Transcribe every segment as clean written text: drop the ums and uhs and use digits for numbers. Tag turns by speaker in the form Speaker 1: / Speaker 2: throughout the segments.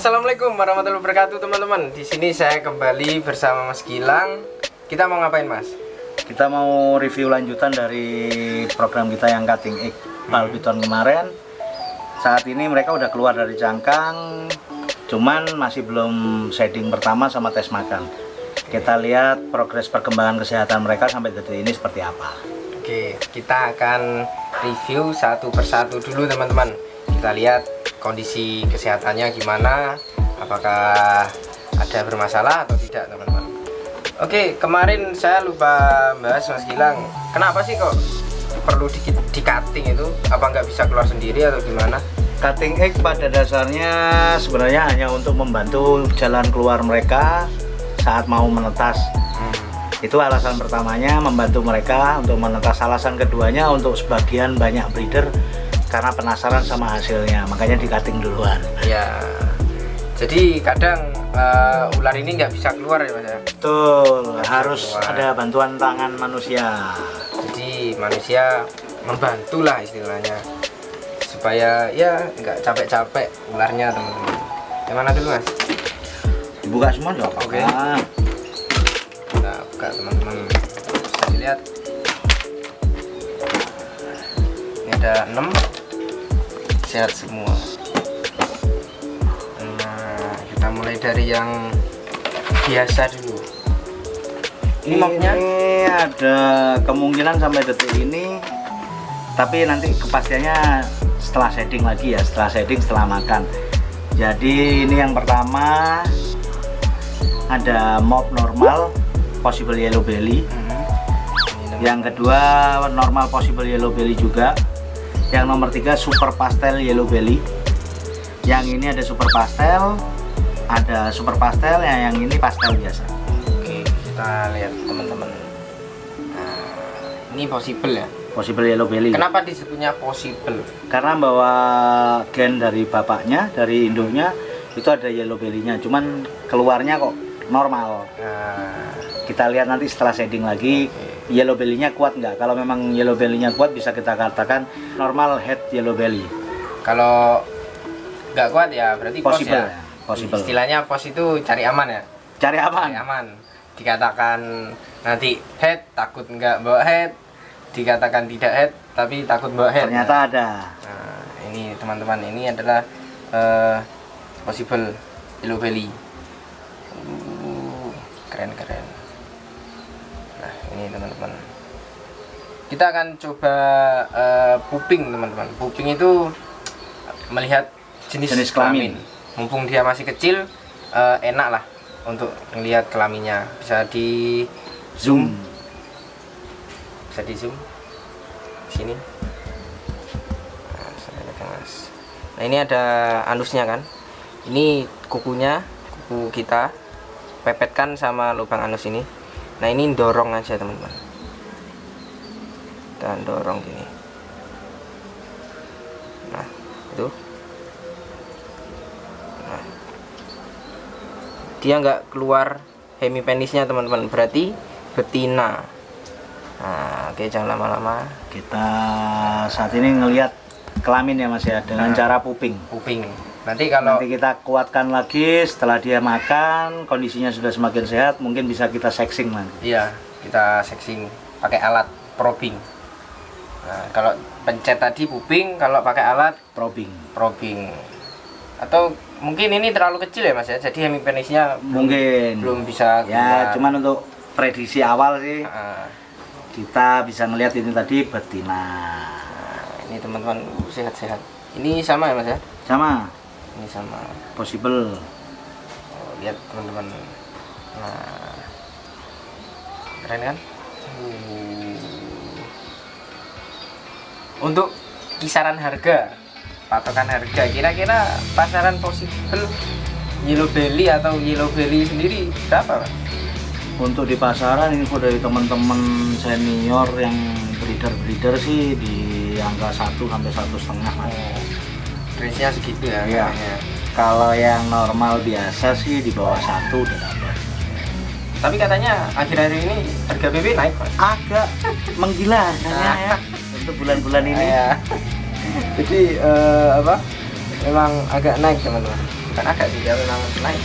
Speaker 1: Assalamualaikum warahmatullahi wabarakatuh teman-teman. Di sini saya kembali bersama Mas Gilang. Kita mau ngapain Mas?
Speaker 2: Kita mau review lanjutan dari program kita yang cutting egg bal piton kemarin. Saat ini mereka udah keluar dari cangkang, cuman masih belum shading pertama sama tes makan. Kita lihat progres perkembangan kesehatan mereka sampai detik ini seperti apa.
Speaker 1: Oke, kita akan review satu persatu dulu teman-teman. Kita lihat kondisi kesehatannya gimana, apakah ada bermasalah atau tidak teman-teman. Oke, kemarin saya lupa bahas Mas Gilang, kenapa sih kok perlu di cutting itu? Apa nggak bisa keluar sendiri atau gimana?
Speaker 2: Cutting egg pada dasarnya sebenarnya hanya untuk membantu jalan keluar mereka saat mau menetas. Itu alasan pertamanya, membantu mereka untuk menetas. Alasan keduanya untuk sebagian banyak breeder karena penasaran sama hasilnya, makanya di cutting duluan.
Speaker 1: Ya, jadi kadang ular ini nggak bisa keluar ya Mas ya?
Speaker 2: Betul, harus ada bantuan tangan manusia.
Speaker 1: Jadi manusia membantu lah istilahnya, supaya ya nggak capek-capek ularnya teman-teman. Yang mana dulu Mas?
Speaker 2: Dibuka semua nggak apa-apa.
Speaker 1: Oke. Kita buka teman-teman, bisa dilihat ini ada 6, sehat semua. Nah, kita mulai dari yang biasa dulu. Ini mopnya
Speaker 2: ada kemungkinan sampai detik ini, tapi nanti kepastiannya setelah shading lagi ya, setelah makan. Jadi ini yang pertama ada mop normal possible yellow belly. Yang kedua normal possible yellow belly juga. Yang nomor 3 super pastel yellow belly. Yang ini ada super pastel, yang ini pastel biasa.
Speaker 1: Oke, kita lihat teman-teman. Nah, ini possible ya,
Speaker 2: Possible yellow belly.
Speaker 1: kenapa disebutnya possible?
Speaker 2: Karena bawa gen dari bapaknya, dari induknya itu ada yellow belly-nya, cuman keluarnya kok normal.
Speaker 1: Nah,
Speaker 2: Kita lihat nanti setelah shading lagi yellow belly-nya kuat nggak. Kalau memang yellow belly-nya kuat, bisa kita katakan normal head yellow belly.
Speaker 1: kalau nggak kuat ya berarti pos
Speaker 2: Possible,
Speaker 1: ya.
Speaker 2: possible.
Speaker 1: Istilahnya pos itu cari aman ya.
Speaker 2: Cari aman.
Speaker 1: Cari aman. Dikatakan nanti head, takut nggak bawa head. Dikatakan tidak head, tapi takut bawa head.
Speaker 2: Ternyata ada.
Speaker 1: Nah, ini teman-teman, ini adalah possible yellow belly. Keren-keren. Nah, ini teman-teman. Kita akan coba puping teman-teman. Puping itu melihat jenis kelamin. Mumpung dia masih kecil, enak lah untuk melihat kelaminnya. Bisa di zoom. Bisa di zoom sini. Nah, ini ada anusnya kan. Ini kukunya, kuku kita pepetkan sama lubang anus ini. Nah, ini dorong aja teman-teman. Dan dorong gini. Nah, itu. Nah, dia nggak keluar hemipenisnya teman-teman, berarti betina. Nah, oke, jangan lama-lama.
Speaker 2: Kita saat ini ngelihat kelamin ya Mas ya, dengan cara puping.
Speaker 1: Puping. Nanti kalau
Speaker 2: Nanti kita kuatkan lagi setelah dia makan, kondisinya sudah semakin sehat, mungkin bisa kita sexing nanti.
Speaker 1: iya, kita sexing pakai alat probing. Nah, kalau pencet tadi puping, kalau pakai alat probing. Atau mungkin ini terlalu kecil ya Mas ya, jadi hemipenisnya
Speaker 2: Mungkin
Speaker 1: belum bisa
Speaker 2: ya,
Speaker 1: keluar.
Speaker 2: cuman untuk prediksi awal sih
Speaker 1: Nah,
Speaker 2: kita bisa ngelihat ini tadi betina.
Speaker 1: ini teman-teman sehat-sehat. Ini sama ya Mas ya?
Speaker 2: Sama,
Speaker 1: Ini sama.
Speaker 2: possible.
Speaker 1: Oh, lihat teman-teman. Nah, keren kan? Untuk kisaran harga, patokan harga, kira-kira pasaran possible yellow belly atau yellow belly sendiri berapa Mas?
Speaker 2: Untuk di pasaran ini dari teman-teman senior yang breeder sih di angka 1 sampai 1,5 Mas.
Speaker 1: Range-nya segitu ya?
Speaker 2: Iya.
Speaker 1: Katanya.
Speaker 2: Kalau yang normal biasa sih di bawah 1 udah dapat.
Speaker 1: Tapi katanya akhir-akhir ini harga BB naik Mas.
Speaker 2: Agak menggila harganya ya untuk bulan-bulan ini.
Speaker 1: Jadi apa? Memang agak naik teman-teman. Kan agak sih dia memang naik.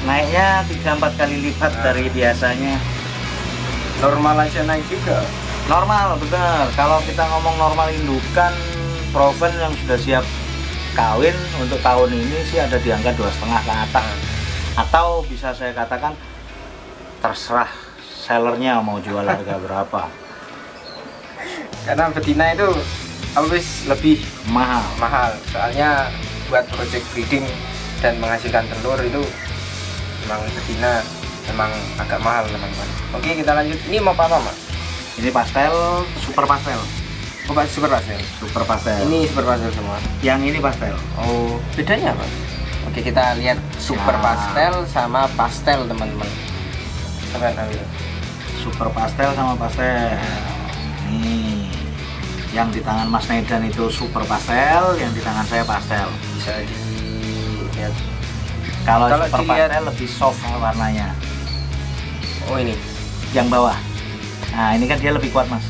Speaker 2: Naiknya 3-4 kali lipat dari biasanya.
Speaker 1: Normal aja naik juga.
Speaker 2: Normal, bener. Kalau kita ngomong normal indukan proven yang sudah siap kawin untuk tahun ini sih ada di angka 2,5 ke atas. Atau bisa saya katakan terserah sellernya mau jual harga berapa.
Speaker 1: Karena betina itu always lebih
Speaker 2: Mahal.
Speaker 1: Soalnya buat project breeding dan menghasilkan telur itu memang betina memang agak mahal teman-teman. Oke, kita lanjut. Ini mau apa Mas?
Speaker 2: Ini pastel, super pastel.
Speaker 1: Oh, Pak, super pastel.
Speaker 2: Super pastel.
Speaker 1: Ini super pastel semua.
Speaker 2: Yang ini pastel.
Speaker 1: Oh, bedanya apa? Oke, kita lihat super
Speaker 2: Ya.
Speaker 1: pastel sama pastel teman-teman. Coba ambil.
Speaker 2: Super pastel sama pastel. Nih, yang di tangan Mas Nedan itu super pastel, yang di tangan saya pastel.
Speaker 1: Bisa dilihat.
Speaker 2: Kalau
Speaker 1: Kalau
Speaker 2: super
Speaker 1: dilihat-
Speaker 2: pastel lebih soft warnanya.
Speaker 1: Oh, ini.
Speaker 2: Yang bawah. Nah, ini kan dia lebih kuat, Mas.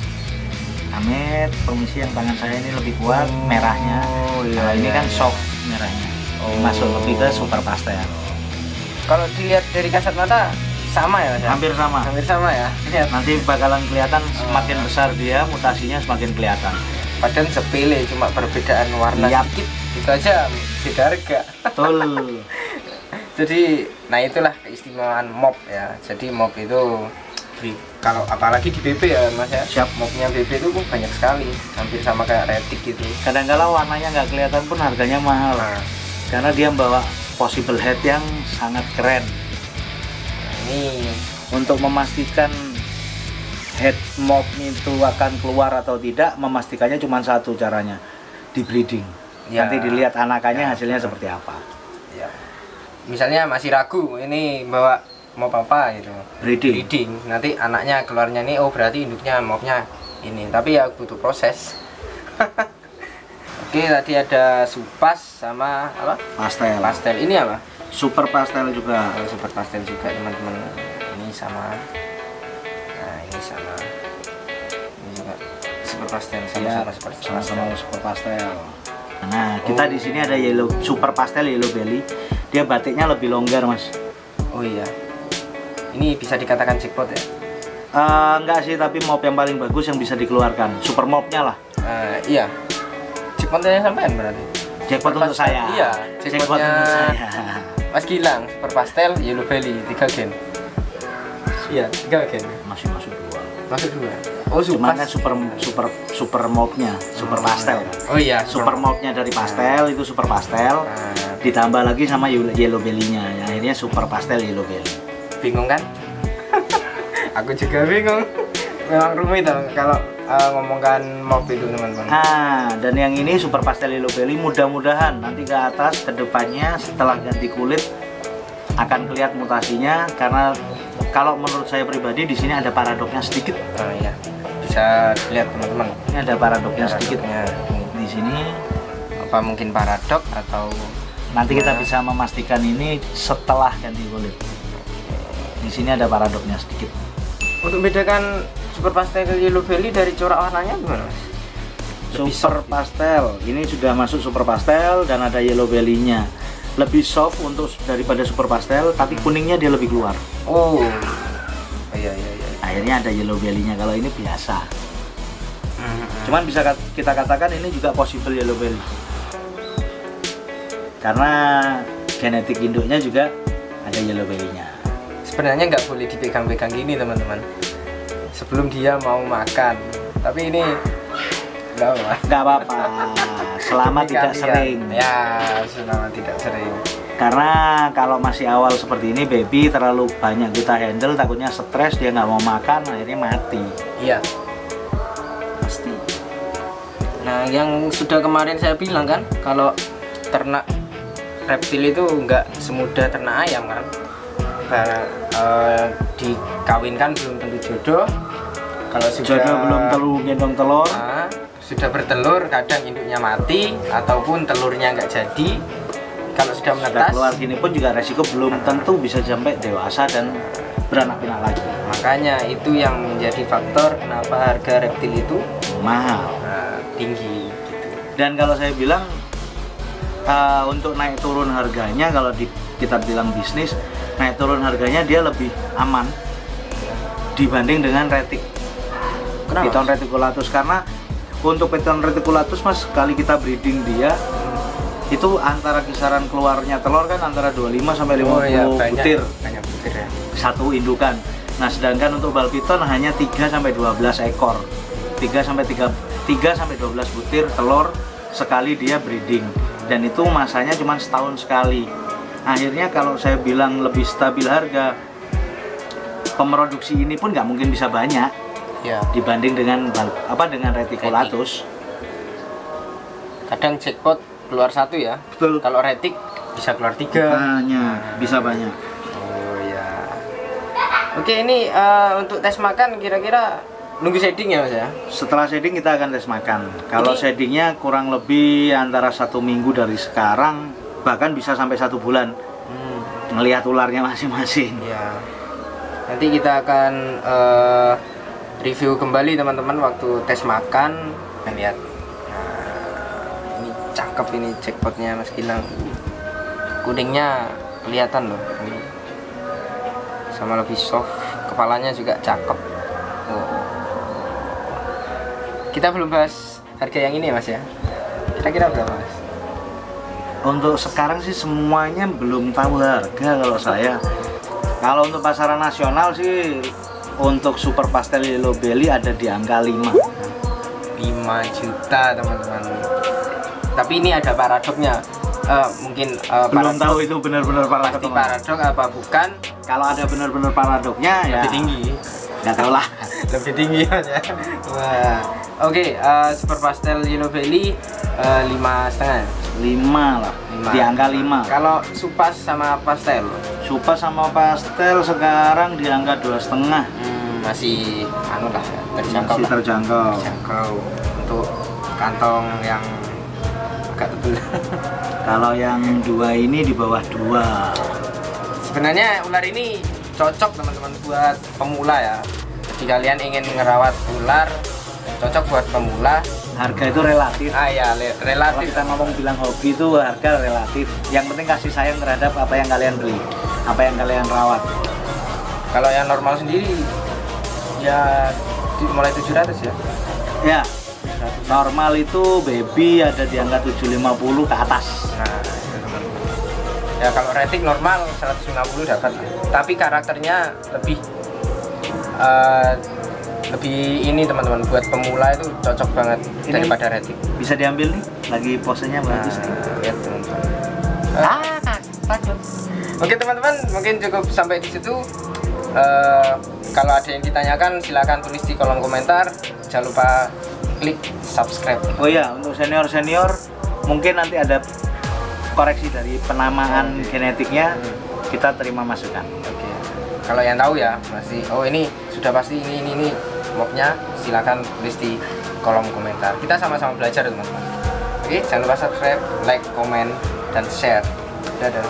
Speaker 2: Amit, permisi, yang tangan saya ini lebih kuat merahnya.
Speaker 1: Oh, iya,
Speaker 2: Nah, ini
Speaker 1: iya,
Speaker 2: kan
Speaker 1: iya.
Speaker 2: soft merahnya.
Speaker 1: Oh.
Speaker 2: Masuk lebih ke super pastel.
Speaker 1: Kalau dilihat dari kasat mata sama ya Mas?
Speaker 2: Hampir sama.
Speaker 1: Hampir sama ya. Lihat.
Speaker 2: Nanti bakalan kelihatan semakin besar dia, mutasinya semakin kelihatan.
Speaker 1: Padahal sepele, cuma perbedaan warna
Speaker 2: Yap.
Speaker 1: sedikit. Itu aja beda harga.
Speaker 2: Betul.
Speaker 1: Jadi, nah itulah keistimewaan mop ya. Jadi mop itu kalau apalagi di BB ya Mas ya.
Speaker 2: Siap.
Speaker 1: Mopnya BB itu banyak sekali, hampir sama kayak retik gitu.
Speaker 2: Kadang-kala warnanya nggak kelihatan pun harganya mahal.
Speaker 1: Nah,
Speaker 2: Karena dia membawa possible head yang sangat keren.
Speaker 1: ini
Speaker 2: Untuk memastikan head mop itu akan keluar atau tidak, memastikannya cuma satu caranya, di breeding.
Speaker 1: Ya.
Speaker 2: Nanti dilihat anakannya
Speaker 1: Ya,
Speaker 2: hasilnya
Speaker 1: betul.
Speaker 2: seperti apa.
Speaker 1: ya. Misalnya masih ragu ini bawa mop apa gitu.
Speaker 2: Breeding.
Speaker 1: Nanti anaknya keluarnya nih, oh berarti induknya mopnya ini. Tapi ya butuh proses. Oke, tadi ada supas sama apa?
Speaker 2: Pastel.
Speaker 1: Pastel. Ini apa?
Speaker 2: Super pastel juga.
Speaker 1: Oh, super pastel juga teman-teman. Ini sama. Nah, ini sama. Ini juga super pastel sama
Speaker 2: Ya,
Speaker 1: super
Speaker 2: sama-sama super pastel. Nah, kita di sini ada yellow super pastel yellow belly. Dia batiknya lebih longgar, Mas.
Speaker 1: Oh iya. Ini bisa dikatakan jackpot ya?
Speaker 2: Enggak sih, tapi mop yang paling bagus yang bisa dikeluarkan. Super mopnya lah.
Speaker 1: Iya. Jackpotnya sampean berarti.
Speaker 2: Jackpot
Speaker 1: Super
Speaker 2: untuk
Speaker 1: pastel.
Speaker 2: saya.
Speaker 1: Iya,
Speaker 2: Jackpot
Speaker 1: jackpotnya
Speaker 2: untuk saya.
Speaker 1: Mas Gilang, super pastel, yellow belly, 3 gen. Iya, 3 gen.
Speaker 2: Masih masuk 2.
Speaker 1: Masuk 2. Oh,
Speaker 2: Cuman kan
Speaker 1: supas.
Speaker 2: super mopnya, super pastel.
Speaker 1: Oh iya,
Speaker 2: Super mopnya dari pastel itu super pastel.
Speaker 1: Nah,
Speaker 2: Ditambah lagi sama yellow belly-nya. Akhirnya super pastel yellow belly.
Speaker 1: bingung kan? Aku juga bingung. Memang rumit kalau ngomongkan mop itu teman-teman.
Speaker 2: Nah, dan yang ini super pastel yellow belly, mudah-mudahan nanti ke atas ke depannya setelah ganti kulit akan kelihatan mutasinya, karena kalau menurut saya pribadi di sini ada paradoknya sedikit.
Speaker 1: Oh iya, bisa lihat teman-teman.
Speaker 2: Ini ada paradoknya sedikit
Speaker 1: Paradoknya.
Speaker 2: di sini.
Speaker 1: Apa mungkin paradok atau
Speaker 2: Nanti kita
Speaker 1: gimana?
Speaker 2: bisa memastikan ini setelah ganti kulit. Di sini ada paradoknya sedikit.
Speaker 1: Untuk bedakan super pastel yellow belly dari corak warnanya gimana Mas? Lebih
Speaker 2: Super
Speaker 1: soft.
Speaker 2: pastel, ini sudah masuk super pastel dan ada yellow belly-nya. Lebih soft untuk daripada super pastel, tapi kuningnya dia lebih keluar.
Speaker 1: Oh. Iya.
Speaker 2: Akhirnya ada yellow belly-nya. Kalau ini biasa.
Speaker 1: Hmm.
Speaker 2: Cuman bisa kita katakan ini juga possible yellow belly. Karena genetik induknya juga ada yellow belly-nya.
Speaker 1: Sebenarnya nggak boleh dipegang-pegang gini teman-teman. Sebelum dia mau makan. Tapi ini nggak apa.
Speaker 2: Nggak apa-apa, selama tidak
Speaker 1: Gantian.
Speaker 2: sering.
Speaker 1: Ya, selama tidak sering.
Speaker 2: Karena kalau masih awal seperti ini, baby terlalu banyak kita handle, takutnya stres, dia nggak mau makan, akhirnya mati.
Speaker 1: Iya.
Speaker 2: Pasti.
Speaker 1: Nah, yang sudah kemarin saya bilang kan, kalau ternak reptil itu nggak semudah ternak ayam kan. Dikawinkan belum tentu jodoh. Kalau sudah
Speaker 2: Jodoh belum gendong telur.
Speaker 1: Nah, sudah bertelur, kadang induknya mati ataupun telurnya nggak jadi. Kalau sudah
Speaker 2: Sudah
Speaker 1: menetas,
Speaker 2: keluar gini pun juga resiko belum tentu bisa sampai dewasa dan beranak pinak lagi.
Speaker 1: makanya itu yang menjadi faktor kenapa harga reptil itu
Speaker 2: Mahal.
Speaker 1: tinggi gitu.
Speaker 2: Dan kalau saya bilang untuk naik turun harganya, kalau kita bilang bisnis, naik turun harganya dia lebih aman dibanding dengan retic.
Speaker 1: Kenapa?
Speaker 2: Piton reticulatus, karena untuk piton reticulatus mas, sekali kita breeding dia itu antara kisaran keluarnya telur kan antara 25 sampai 50 butir
Speaker 1: banyak butir ya.
Speaker 2: satu indukan. Nah, sedangkan untuk bal piton hanya 3 sampai 12 ekor. 3 sampai 12 butir telur sekali dia breeding, dan itu masanya cuma setahun sekali. Akhirnya kalau saya bilang lebih stabil harga, pemeroduksi ini pun nggak mungkin bisa banyak
Speaker 1: Ya.
Speaker 2: dibanding dengan dengan reticulatus.
Speaker 1: Kadang jackpot keluar 1 ya.
Speaker 2: Betul.
Speaker 1: Kalau retic bisa keluar 3.
Speaker 2: Bisa banyak.
Speaker 1: Oh ya. Oke, ini untuk tes makan kira-kira nunggu shading ya mas ya?
Speaker 2: Setelah shading kita akan tes makan. Kalau
Speaker 1: Ini-
Speaker 2: shadingnya kurang lebih antara 1 minggu dari sekarang, bahkan bisa sampai 1 bulan, ngelihat ularnya masing-masing.
Speaker 1: Ya. Nanti kita akan review kembali teman-teman waktu tes makan dan lihat. Nah, ini cakep ini jackpotnya Mas Gilang. Kuningnya kelihatan loh. Ini. Sama lebih soft, kepalanya juga cakep. Oh. Kita belum bahas harga yang ini ya mas ya. Kira-kira berapa mas?
Speaker 2: Untuk sekarang sih semuanya belum tahu harga kalau saya. Kalau untuk pasaran nasional sih, untuk super pastel yellow belly ada di angka 5.
Speaker 1: 5 juta teman-teman. Tapi ini ada paradoknya. Mungkin
Speaker 2: Belum tahu itu benar-benar paradok.
Speaker 1: pasti paradok apa bukan.
Speaker 2: Kalau ada benar-benar paradoknya ya
Speaker 1: Lebih tinggi.
Speaker 2: nggak tahu lah.
Speaker 1: Lebih tinggi aja. Wah. Oke, super pastel yellow belly 5,5.
Speaker 2: 5 lah. Di angka 5.
Speaker 1: Kalau supas sama pastel
Speaker 2: Supa sama pastel sekarang di angka 2,5.
Speaker 1: masih anu lah ya, terjangkau
Speaker 2: Masih
Speaker 1: lah.
Speaker 2: terjangkau.
Speaker 1: Terjangkau untuk kantong yang agak tebal.
Speaker 2: Kalau yang 2 ini di bawah 2.
Speaker 1: Sebenarnya ular ini cocok teman-teman buat pemula ya. Jadi kalian ingin ngerawat ular, cocok buat pemula.
Speaker 2: Harga itu relatif.
Speaker 1: Ya
Speaker 2: Kalau
Speaker 1: relatif.
Speaker 2: kita ngomong bilang hobi itu harga relatif. Yang penting kasih sayang terhadap apa yang kalian beli, apa yang kalian rawat.
Speaker 1: Kalau yang normal sendiri ya mulai 700 ya.
Speaker 2: Ya, normal itu baby ada di angka 750 ke atas.
Speaker 1: Nah, itu teman-teman. Ya kalau rating normal 150 dapat. Tapi karakternya lebih ini teman-teman, buat pemula itu cocok banget
Speaker 2: Ini
Speaker 1: daripada rating.
Speaker 2: bisa diambil nih, lagi posenya bagus nih.
Speaker 1: Lihat teman-teman. Oke teman-teman, mungkin cukup sampai di situ. Kalau ada yang ditanyakan silakan tulis di kolom komentar. Jangan lupa klik subscribe.
Speaker 2: Oh iya, untuk senior mungkin nanti ada koreksi dari penamaan genetiknya, kita terima masukan.
Speaker 1: Oke. Kalau yang tahu ya masih, oh ini sudah pasti ini mobnya, silakan tulis di kolom komentar. Kita sama-sama belajar teman-teman. Oke, jangan lupa subscribe, like, komen, dan share. Dadah.